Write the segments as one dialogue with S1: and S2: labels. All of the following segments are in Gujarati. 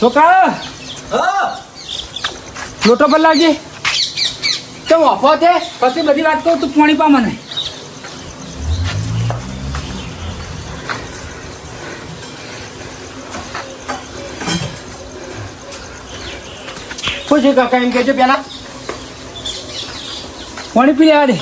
S1: છોકરા લોટો પર લાવજે. તો ઓફો છે પછી બધી વાત કહું તું પાણી પા મને.
S2: પૂછ્યું કાકા એમ કહેજો પેલા
S1: પાણી પી લેવા દે.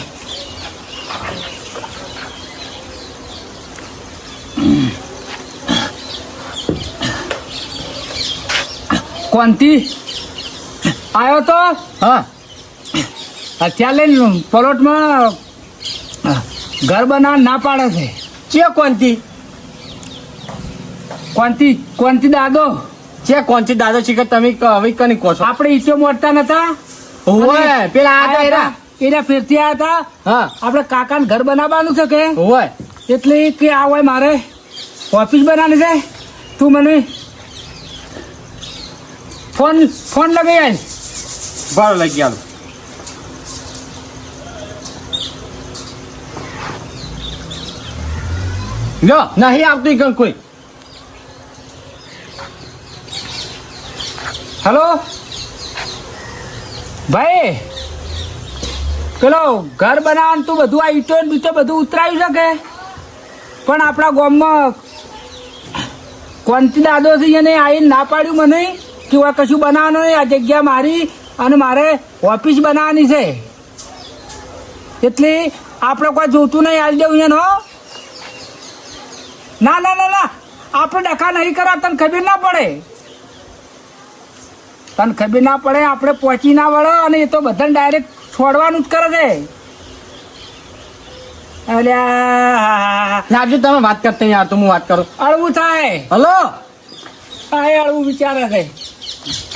S1: કોનથી આવ્યો તો?
S2: હા
S1: અત્યારે લઈને પ્લોટમાં ઘર બનાવવા ના પાડે છે.
S2: છે કોનથી
S1: કોનથી દાદો
S2: છે કોનથી દાદો શીખર તમે હવે કની કહો છો?
S1: આપણે ઈટો મોડતા નતા?
S2: હોય પેલા આ હતા
S1: એના ફેરથી આવ્યા હતા.
S2: હા
S1: આપણે કાકાને ઘર બનાવવાનું છે કે
S2: હોય
S1: એટલે કે આ હોય મારે ઓફિસ બનાવવાની છે. તું મને ફોન લગાવી આવીશ.
S2: ભાડો લઈ ગયા લો નહીં આવતું ઈ કોઈ.
S1: હલો ભાઈ, પેલો ઘર બનાવવાનું તું બધું આ ઈટો ને બીટો બધું ઉતરાયું છે કે? પણ આપણા ગામમાં કોનથી દાદો છે એને આવીને ના પાડ્યું મને કે આ કશું બનાવવાનું નહીં, આ જગ્યા મારી અને મારે ઓફિસ બનાવવાની છે. એટલે આપણે કોઈ જોતું નહીં, આવી દેવું એને. હો ના ના ના ના, આપણે ડખા નહીં કરા, તને ખબર ના પડે. તને ખબર ના પડે, આપણે પહોંચી ના વળે અને એ તો બધાને ડાયરેક્ટ છોડવાનું જ કરે છે. અલ્યા
S2: લાવજો તમે વાત કરતા યાર તો હું વાત કરું.
S1: અળવું થાય.
S2: હલો
S1: હા એ અળવું વિચારે છે.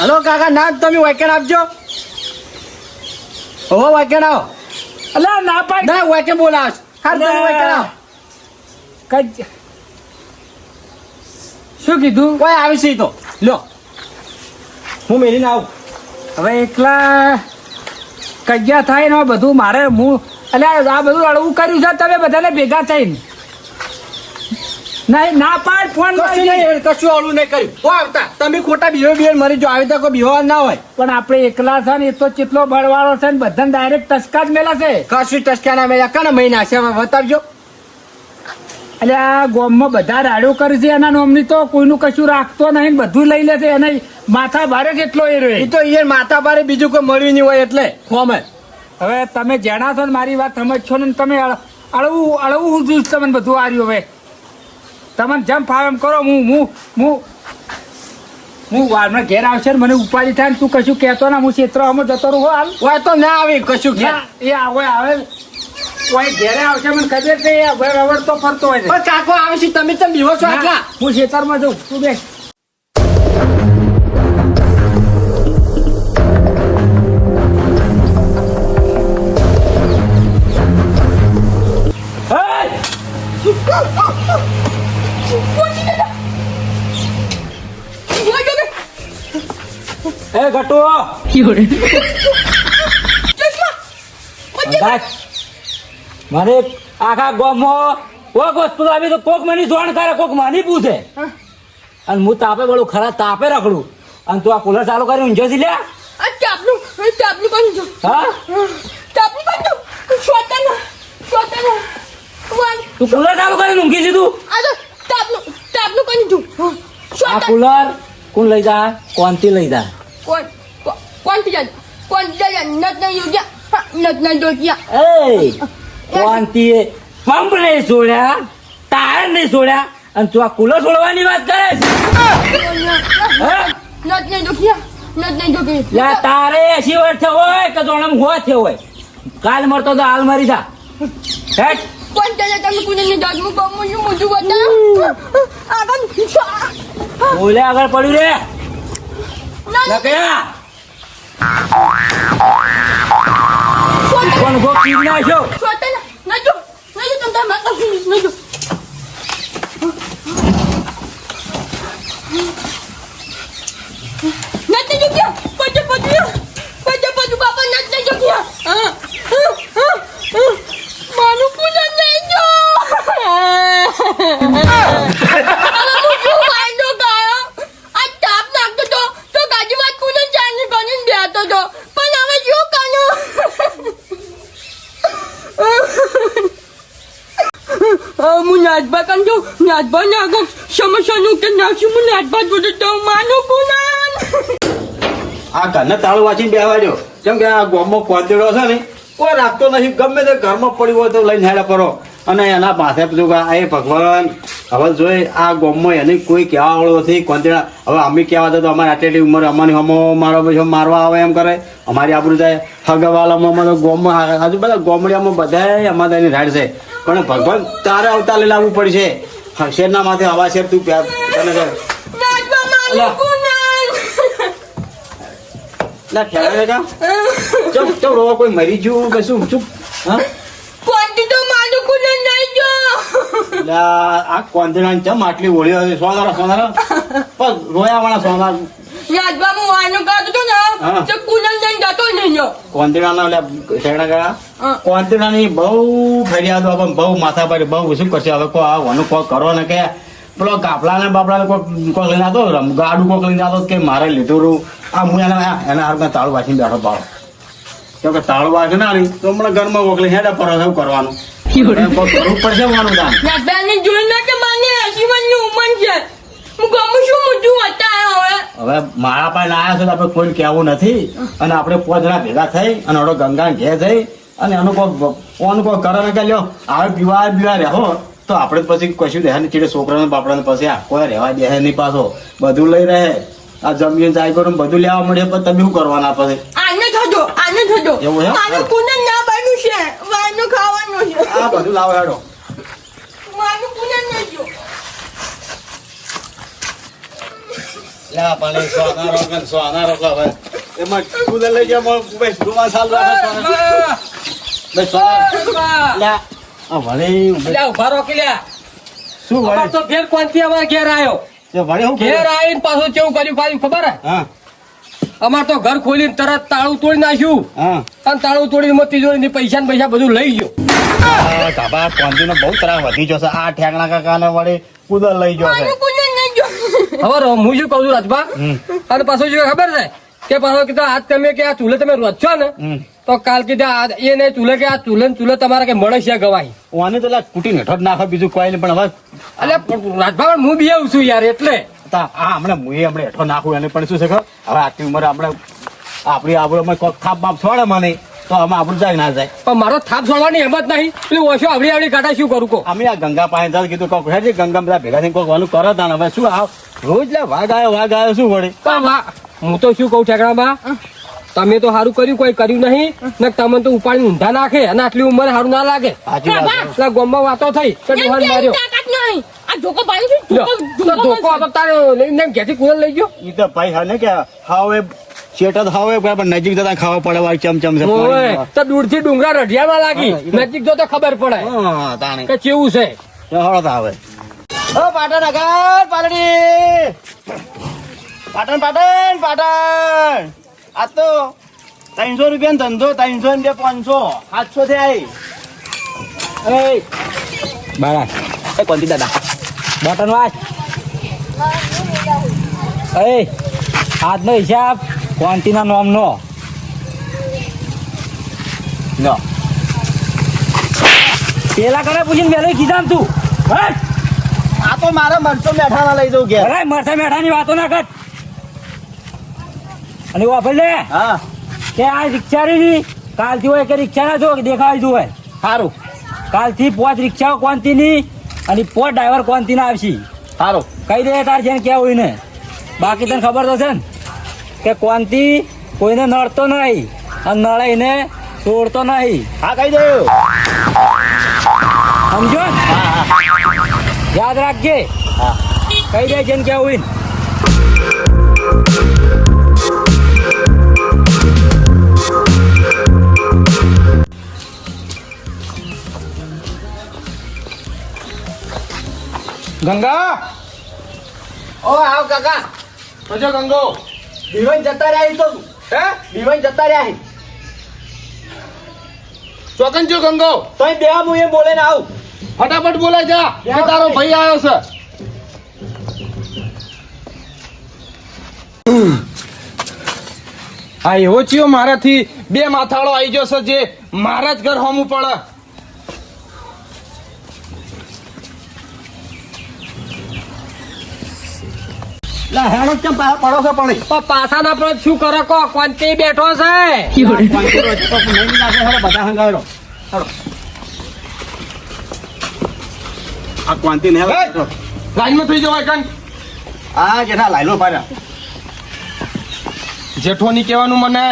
S2: હલો કાકા ના તમે વેકેન્ડ આપજો. ઓ વેકેન્ડ આવો.
S1: અલ્યા ના પાડ
S2: ના વેકેન્ડ બોલાવ. હા તમે વેકેન્ડ આવો.
S1: કઈ શું કીધું?
S2: કોઈ આવી છે તો લો હું મેલીને આવું.
S1: હવે એકલા કજ્યા થાય ને બધું મારે હું અલ્યા આ બધું અળવું કર્યું છે તમે બધાને ભેગા થઈને. નહીં ના પાડ ફોન
S2: કશું નહીં કશું ઓલું નહીં કર્યું. ઓ આવતા તમે ખોટા બિહેવિયર મરી જો આવી તો કોઈ બિહેવા ના હોય.
S1: પણ આપણે એકલા છે ને એ તો કેટલો બળવાળો છે ને બધાને ડાયરેક્ટ ટસકા જ મેલા છે.
S2: કશું ટસકાના મેળા કના મહિના છે હવે બતાવજો.
S1: એટલે આ ગામમાં બધા રાડ્યો કરે છે એના નોમની તો કોઈનું કશું રાખતો નહીં, બધું લઈ લે છે. એને માથા ભારે કેટલો એ
S2: એ
S1: રહ્યો.
S2: તો એ માતા બારે બીજું કોઈ મળ્યું નહીં હોય એટલે ફોમે.
S1: હવે તમે જાણા છો ને મારી વાત સમજશો ને તમે અળવું હું જોઈશ તમને બધું આ રહ્યું. હવે તમને જેમ ફાવે એમ કરો. હું વારમાં ઘેર આવશે ને મને ઉપાડી થાય ને તું કશું કહેતો ના, હું ક્ષેત્રમાં જતો રહું. હાલ
S2: હોય તો ના આવી કશું
S1: ના, એ આવે કોઈ ઘેરે આવશે મને ખબર છે. એ હવે રવડતો ફરતો હોય છે.
S2: પણ કાકો આવે છે તમે તમે બીવો છો એટલા.
S1: ના, હું ખેતરમાં જઉં તું બેસ. એ ગટુ
S3: મારે આખા ગામમાં કોક વસ્તુ આવી તો કોક મને જોણ કરે, કોક માની પૂછે. અને હું તાપે બળું ખરા તાપે રખડું અને તું આ કુલર ચાલુ કરી ઊંઝો છે લ્યા. હા તું કુલર ચાલુ કરીને ઊંઘી છે તું. આ કુલર કોણ લઈ જા? કોણથી લઈ જા? એ કોણથી પંપ નહીં છોડ્યા, ટાયર નહીં છોડ્યા અને તું આ કુલર છોડવાની વાત કરે છે. લા તારે 80 વર્ષ થયો હોય કે જોણમ હોય થયો હોય, કાલ મરતો તો હાલ મરી જા. હેટ બોલે આગળ પડ્યું રે લકયા કોણ ગો કીડ નાખ્યો.
S4: નાજબા કાન જો નાજબા ને આગળ સમસ્યાનું કે નાશું હું નાજબા જોડે તો માનું કુનાન
S2: આ ઘરને તાળું વાંચીને બેહવા દો. કેમ કે આ ગોમમાં કોંતેડો છે ને કોઈ રાખતો નથી. ગમે તે ઘરમાં પડ્યું હોય તો લઈને હેડા કરો. અને એના પાસે બધું એ ભગવાન હવે જોઈ આ ગોમમાં એને કોઈ કહેવા વાળો નથી. કોંતેડા હવે અમે કહેવા તો અમારી આટલી ઉંમર અમારી હમો મારો પછી મારવા આવે એમ કરે. અમારી આબરૂ જાય હગાવાલામાં તો ગોમમાં આજુ બધા ગોમડિયામાં બધા અમારે એની રાડ છે. પણ ભગવાન તારે અવતાર લઈને આવવું પડશે. શેરના માથે હવા શેર તું તને
S4: નાજબા માનું કુનાન
S2: ના ખ્યાલ ચમ ચમ રોવા કોઈ મરી ગયું કે શું શું હા
S4: કોંતી તો માનું કુનાન નહીં જો
S2: આ કોંદણા ચમ આટલી ઓળી હતી સોનારા પણ રોયા વાળા સોનાર
S4: નાજબા હું વાનું કાઢું તો
S2: હા.
S4: ને તો કુનાન જઈને જતો નહીં જો
S2: કોંદણા ઠેકડા ગયા
S4: હા.
S2: કોંદણાની બહુ ફરિયાદો પણ બહુ માથા પર બહુ શું કરશે હવે કોઈ વાનું કોઈ કરો ને કે પેલો કાપલા ને બાપલા કોઈ લઈને આવતો ગાડું કોક લઈને આવતો કે મારે લીધું રૂ આ હું એના હારું તાળું વાંચીને બેઠો પાડો કેમ કે તાળું વાંચે ના રહી તો હમણાં ઘરમાં મોકલી હેડા પર એવું કરવાનું કરવું પડશે વાનું કામ
S4: નાજબા ને જોઈ ના કે માની 80 વર્ષની ઉંમર છે હું ગમું છું મોટું હતા હવે
S2: હવે મારા પાસે આવ્યા છે તો આપણે કોઈને કહેવું નથી. અને આપણે 5 જણા ભેગા થઈ અને ઓડો ગંગા ઘેર જઈ અને એનું કોઈ કરે ને કે લ્યો આવે પીવા રહો તો આપણે પછી કશું રહે ને ચીડે છોકરાને બાપડાને પછી આ કોઈ રહેવા દે નહીં પાછો બધું લઈ રહે આ જમીન ચાય કરો બધું લેવા મળે પણ તમે શું કરવાના પછી
S4: આને થજો
S2: એવું છે?
S4: મારું કુનાન ના બન્યું છે વાનું ખાવાનું છે
S2: આ બધું લાવો હેડો
S4: મારું કુનાન નહીં જો
S2: યા પણ સોના રોકન હવે એમાં કુદર લઈ ગયા ભાઈ ડુમા સાલ રાખે ભાઈ સોના લ્યા આ વળી
S3: ઉભા રોકી લ્યા
S2: શું
S3: અમાર
S2: વળી
S3: તો ફેર કોનથી અમાર ઘેર આવ્યો
S2: તે વળી હું
S3: ઘેર આવીને પાછું કેવું કર્યું પાછું ખબર હે
S2: હા
S3: અમાર તો ઘર ખોલીને તરત તાળું તોડી નાખ્યું
S2: હા
S3: અને તાળું તોડીને મોતી તિજોરી પૈસા ને પૈસા બધું લઈ ગયો
S2: ગાભા કોંદીનો બહુ ત્રાસ વધી જશે. આ ઠેકણા કાકાને વળી કુદર લઈ ગયો છે.
S4: મારું કુનાન નહીં જો
S3: ખબર હું શું કહું છું રાજભા અને પાછું શું ખબર છે કે પાછો કીધું આજ તમે કે આ ચૂલે તમે રોજ છો ને તો કાલ કીધું એ નહીં ચૂલે કે આ ચૂલે ને ચૂલે તમારે કે મળે છે ગવાહી
S2: ઓને તો કુટી નેઠો જ નાખો બીજું કોઈ નહીં. પણ હવે
S3: એટલે રાજભા હું બી આવું છું યાર એટલે
S2: હમણાં હેઠો નાખું એને પણ શું છે ખબર? હવે આટલી ઉંમરે આપણે આપણી આબરૂ કોઈક થાપ બાપ છોડે મને તો અમે આબરૂ જાય ના જાય.
S3: પણ મારો થાપ છોડવાની હિંમત નહીં પેલી ઓછો આવડી કાઢા શું કરું કો
S2: અમે આ ગંગા પાસે જતા કીધું કોક હેડી ગંગા બધા ભેગા થઈને કોક વાનું કરે તા ને હવે શું રોજ લે વાઘ આવ્યો શું વળી
S3: પણ હું તો શું કહું ઠેકડામાં તમે તો સારું કર્યું કોઈ કર્યું નહીં ને તમે તો ઉપાડી ઊંધા નાખે અને આટલી ઉંમરે સારું ના લાગે
S2: સાચી વાત છે.
S3: એટલે ગોમમાં વાતો થઈ કે ડોહાન માર્યો
S4: તાકાત નહીં આ ધોકો પાડું છું
S3: લ્યો, તો ધોકો હતો તારે લઈને ઘેરથી કુદર લઈ ગયો
S2: ઈ તો ભાઈ હા ને કે હવે શેઠ જ હવે પણ નજીક જતા ખાવા પડે વાળી ચમચમ છે
S3: ઓય, તો દૂરથી ડુંગરા રઢિયામાં લાગી નજીક જો તો ખબર પડે
S2: હા તાણે
S3: કે કેવું છે
S2: હળો તો આવે ઓ પાટણ આગળ પાટણી પાટણ આ તો 300 રૂપિયા ધંધો 300 ને 500 700 થી આવી
S3: બાળા
S2: એ કોંતી દાદા
S3: બટન વાચ એ આજનો હિસાબ ક્વોન્ટીના નોમનો
S2: નો
S3: પેલા કરે પૂછીને વેલો કીધા ને તું હટ!
S2: આ તો મારા મરચો મેઠાના લઈ દઉં ઘેર
S3: અરે મરસા મેઠાની વાતો ના કર અને વાપર લે
S2: હા
S3: કે આ રિક્ષા રહી કાલથી હોય કે રિક્ષા ના જો દેખાય જો હોય
S2: સારું
S3: કાલથી 5 રિક્ષાઓ ક્વોન્ટીની અને 5 ડ્રાઈવર ક્વોન્ટીના આવશે
S2: સારું
S3: કઈ દે તાર છે ને કેવું હોય ને બાકી તને ખબર તો છે ને કે ક્વોન્ટી કોઈને નડતો નહીં અને નડાઈને છોડતો નહીં
S2: હા કહી દઉં
S3: સમજો ને?
S2: હા હા
S3: યાદ રાખજે
S2: હા
S3: કઈ દે છે ને કેવું હોય ને.
S2: ગંગા ઓ આવ કાકા
S5: બજો ગંગો
S2: દીવાઈ જતા રહ્યા તો
S5: હે
S2: દીવાઈ જતા રહ્યા
S5: ચોકન જો ગંગો
S2: તોય બે હું એ બોલે ને આવ
S5: ફટાફટ બોલાય જા કે તારો ભાઈ આવ્યો છે આ એવો ચિયો મારાથી બે માથાળો આવી ગયો છે જે મારા જ ઘર હોમું પડે
S2: લા હેડો કેમ પડો છો પણ
S6: પણ પાછાના પર શું કરો કો કોંતી બેઠો છે
S2: નહીં લાગે હેડો બધા હંગાડો હેડો આ ક્વાંતિ ને હેડો
S5: લાઈનમાં થઈ જવાય કાન
S2: આ જેઠા લાઈલો પાડ્યા
S5: જેઠો નહીં કહેવાનું મને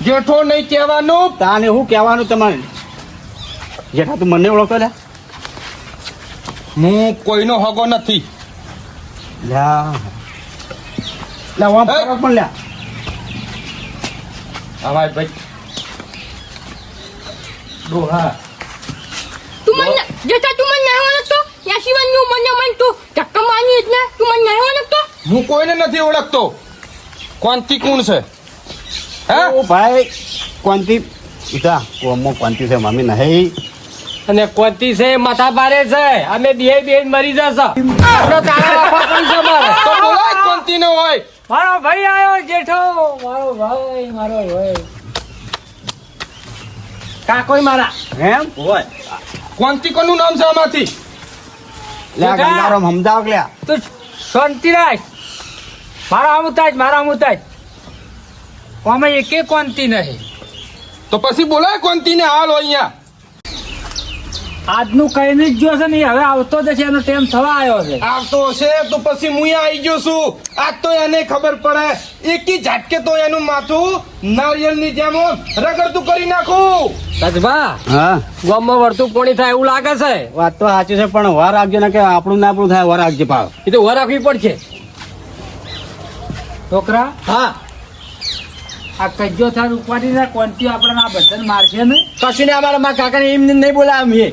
S5: જેઠો નહીં કહેવાનું
S2: તાને શું કહેવાનું તમારે જેઠા તું મને ઓળખતો લે
S5: હું કોઈનો હગો નથી
S2: લ્યા લે ઓમ કરો પણ લ્યા
S5: આવાજ ભાઈ ડોહા
S4: તું મને જેઠા તું મને નહીં ઓળખતો યા શિવનનું મને તું ધક્કા મારી જ ને તું મને નહીં ઓળખતો
S5: હું કોઈને નથી ઓળખતો કોંતી કોણ છે હે
S2: ઓ ભાઈ ક્વાંતિ ઉઠા કોમો ક્વાંતિ છે મમ્મી નહીં
S6: અને કોંતી છે માથા પારે છે અમે બે મરી જશો આપણો તાળા રાખવા પડશે મારે
S5: તો બોલાય કોંતી ન હોય
S6: મારો ભાઈ આવ્યો જેઠો મારો ભાઈ કાકોઈ મારા
S2: એમ હોય
S5: કોંતી કોનું નામ છે આમાંથી
S2: લ્યા ગંગારામ સમજાવ લ્યા
S6: તું શાંતિ રાખ મારા અમુતાજ અમે એકે કોંતી નહીં
S5: તો પછી બોલાય કોંતી ને હાલ હોય અહીંયા
S1: આજનું કહીને જ જોશે ને હવે આવતો જ છે એનો ટાઈમ થવા આવ્યો છે
S5: આવતો હશે તો પછી હું આવી ગયો છું આજ તો એને ખબર પડે એકી ઝાટકે તો એનું માથું નારિયેળની જેમ રગડતું કરી નાખું
S6: સજભા
S2: હા
S6: ગામમાં વળતું પોણી થાય એવું લાગે છે
S2: વાત તો સાચી છે પણ વાર રાખજો ને કે આપણું ના આપણું થાય વાર રાખજે પાવ
S6: એ તો વાર રાખવી પડશે
S1: છોકરા
S6: હા
S1: આ કજ્જો થાર ઉપાડી ના કોન્ટી આપણે આ બધાને મારશે ને
S6: કશું ને અમારા મારા કાકાને એમ નહીં બોલાય અમે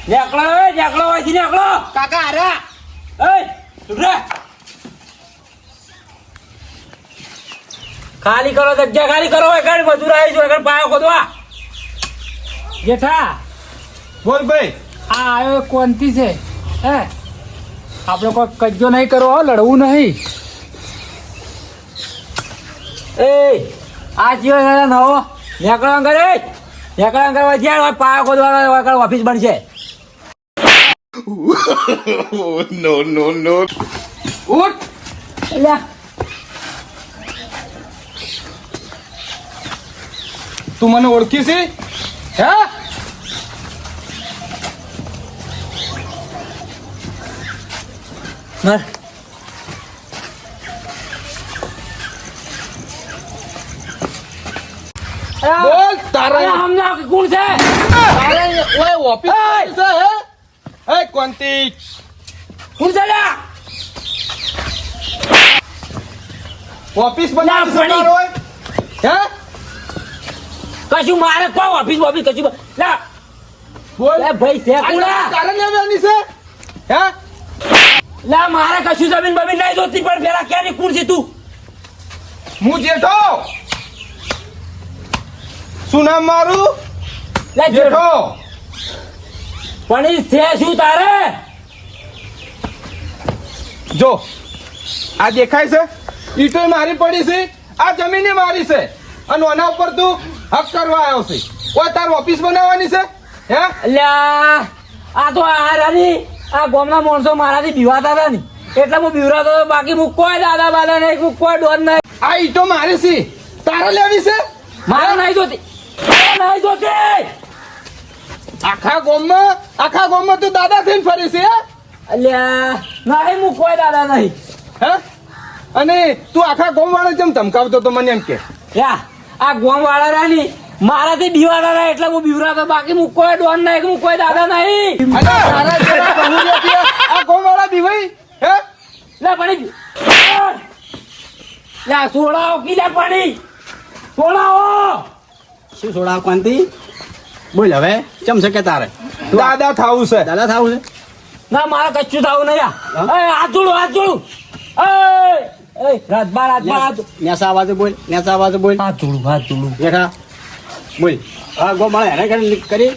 S6: નેકળો વાંચી નેકળો કાકા હારા ખાલી કરો જગ્યા ખાલી કરો આગળ મજૂર આવી છું આગળ પાયો ખોદવા
S1: જેઠા
S5: બોલ ભાઈ
S1: આ આવ્યો કોન્ટી છે હે આપણે કોઈ કજ્જો નહીં કરવો હો, લડવું નહીં.
S6: એ આ જીવો નવો નેકળો અંગર નેકળો અંગર જ્યાં પાયો ખોદવાનો આગળ ઓફિસ બનશે ઉઠ લ્યા
S5: તું મને ઓળખી છે હે
S6: મર
S5: બોલ તારા
S6: સમજાવ કે કોણ છે
S5: તારા ઓય ઓફિસ છે હે એ કોંતી
S6: કોણ છે લ્યા
S5: ઓફિસ બનાવી
S6: ના,
S5: સવાર હોય હે
S6: કશું મારે કોઈ ઓફિસ કશું લા
S5: બોલ
S6: લે ભાઈ છે કોણ
S5: તારે લેવાની છે હે
S6: લા મારે કશું જમીન બમીન નહીં જોતી પણ પેલા ક્યાંની કોણ છે તું
S5: હું જેઠો શું નામ મારું
S6: લે
S5: જેઠો
S6: પણ ઈ છે શું તારે
S5: જો આ દેખાય છે ઈટો મારી પડી છે આ જમીને મારી છે અને આના ઉપર તું હક કરવા આવ્યો છે ઓય તાર ઓફિસ બનાવવાની છે હે
S6: અલ્યા આ તો આ રાની આ ગામના માણસો મારાથી બીવાતા હતા ને એટલે હું બીવરાતો હતો બાકી હું કોઈ દાદા બાદા નહીં હું કોઈ ડોન નહીં
S5: આ ઈટો મારી છે તારે લેવી છે
S6: મારે નહીં જોતી નહીં જોતી
S5: આખા ગામમાં તું દાદા થઈને ફરી છે હે?
S6: અલ્યા નહીં હું કોઈ દાદા નહીં
S5: હે અને તું આખા ગામ વાળા જેમ ધમકાવતો તો મને એમ કે
S6: યા આ ગામ વાળા રાની મારાથી બીવાતા હતા એટલે હું બીવરાતો બાકી હું કોઈ ડોન નહીં હું કોઈ દાદા નહીં
S5: અને તારા જેવા બહુરિયા આ ગામ વાળા બીવાઈ હે
S6: લે પાણી લે સોડાઓ કીધા પાણી સોડાઓ
S2: શું છોડા ક્વાંતિ બોલ હવે ચમ છે કે તારે
S5: દાદા થાવું છે
S2: દાદા થાવું છે
S6: ના મારે કચ્છું થવું નહીં હાથ જોડું રાજભા
S2: નેસા અવાજે બોલ નેસા અવાજે બોલ
S6: હાથ જોડું
S2: જેઠા બોલ હા ગો મળે હેને કરી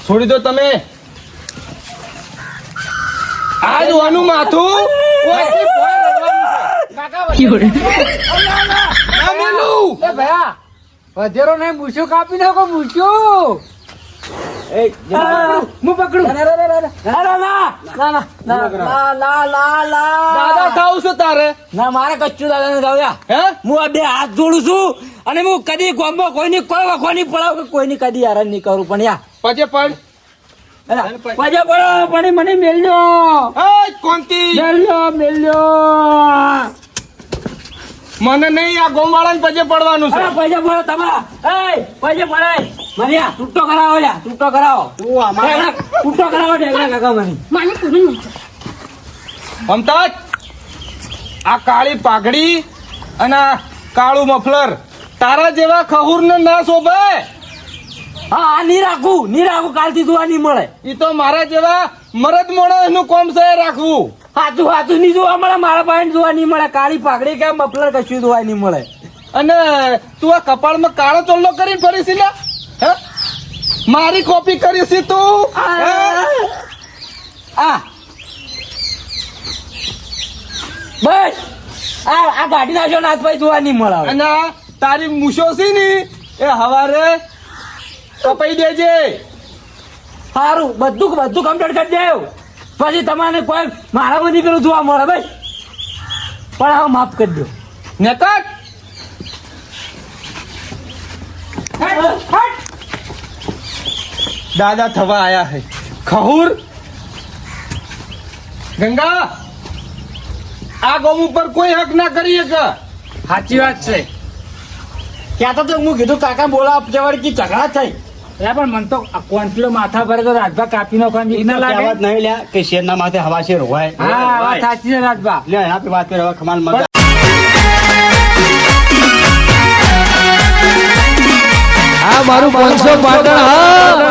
S5: છોડી દો તમે આ જોવાનું માથું ઓયથી ભોય રડવાનું છે. ના મેલું.
S1: એ ભયા વધેરો નહીં મૂછું કાપી નાખો મૂછું હું પકડું
S5: દાદા ખાવું છે તારે
S6: ના મારે કચ્છું દાદા ને જાવ્યા
S5: હે
S6: હું આ બે હાથ જોડું છું અને હું કદી ગામમાં કોઈની કોઈ વખો નહીં પડાવ કે કોઈની કદી હેરાન નહીં કરું પણ યા
S5: પછી પણ
S6: પજે પડો પણ મને મેલજો
S5: કોંતી
S6: મેલજો
S5: મને નહીં આ ગોમવાળાને પછી પડવાનું છે
S6: પજે પડો તમારા પજે પડાય મને યા તૂટો કરાવો યા તૂટો કરાવો
S2: તું અમારે
S6: તૂટો કરાવો ઢેકડા કાકા મને
S4: માને પૂરું નહીં
S5: મમતાજ આ કાળી પાઘડી અને આ કાળું મફલર તારા જેવા ખહુર ને ના શોભે
S6: હા નહીં રાખું કાલથી જોવા નહીં મળે
S5: ઈ તો મારા જેવા મરદ માણસ નું કોમ છે રાખવું
S6: હાથું નહીં જોવા મળે મારા પાસે જોવા નહીં મળે કાળી પાઘડી કે મફલર કશું જોવા નહીં મળે
S5: અને તું આ કપાળમાં કાળો ચોલ્લો કરી ફરી છે લ્યા? હે મારી કોપી કરી છે તું હે?
S6: બસ આ ગાડી નાખો નાથભાઈ જોવા નહીં મળે હવે.
S5: અને આ તારી મૂછો છે ને એ હવારે કપાઈ દેજે
S6: સારું બધું કમ્પ્લીટ કરી દેવ પછી તમારે કોઈ મારા બધી પેલું જોવા મળે ભાઈ પણ હવે માફ કરી દો
S5: નેકટ દાદા થવા આયા હે ખહુર ગંગા આ ગોમ ઉપર કોઈ હક ના કરી શકે
S1: સાચી વાત છે
S6: ક્યાં તો હું કીધું કાકા બોલા જવાડી કે ઝઘડા થઈ
S1: એટલે પણ મને તો આ કોન્ટલો માથા ભરે તો રાજભા કાપી નાખવાની બીક ના લાગે
S2: કહેવત નહીં લ્યા કે શેરના માથે હવા શેર હોય
S1: હા વાત સાચી છે રાજભા
S2: લે એના પે વાત કરે હવે ખમાન મગજ
S7: આ મારું 500 પાટણ હા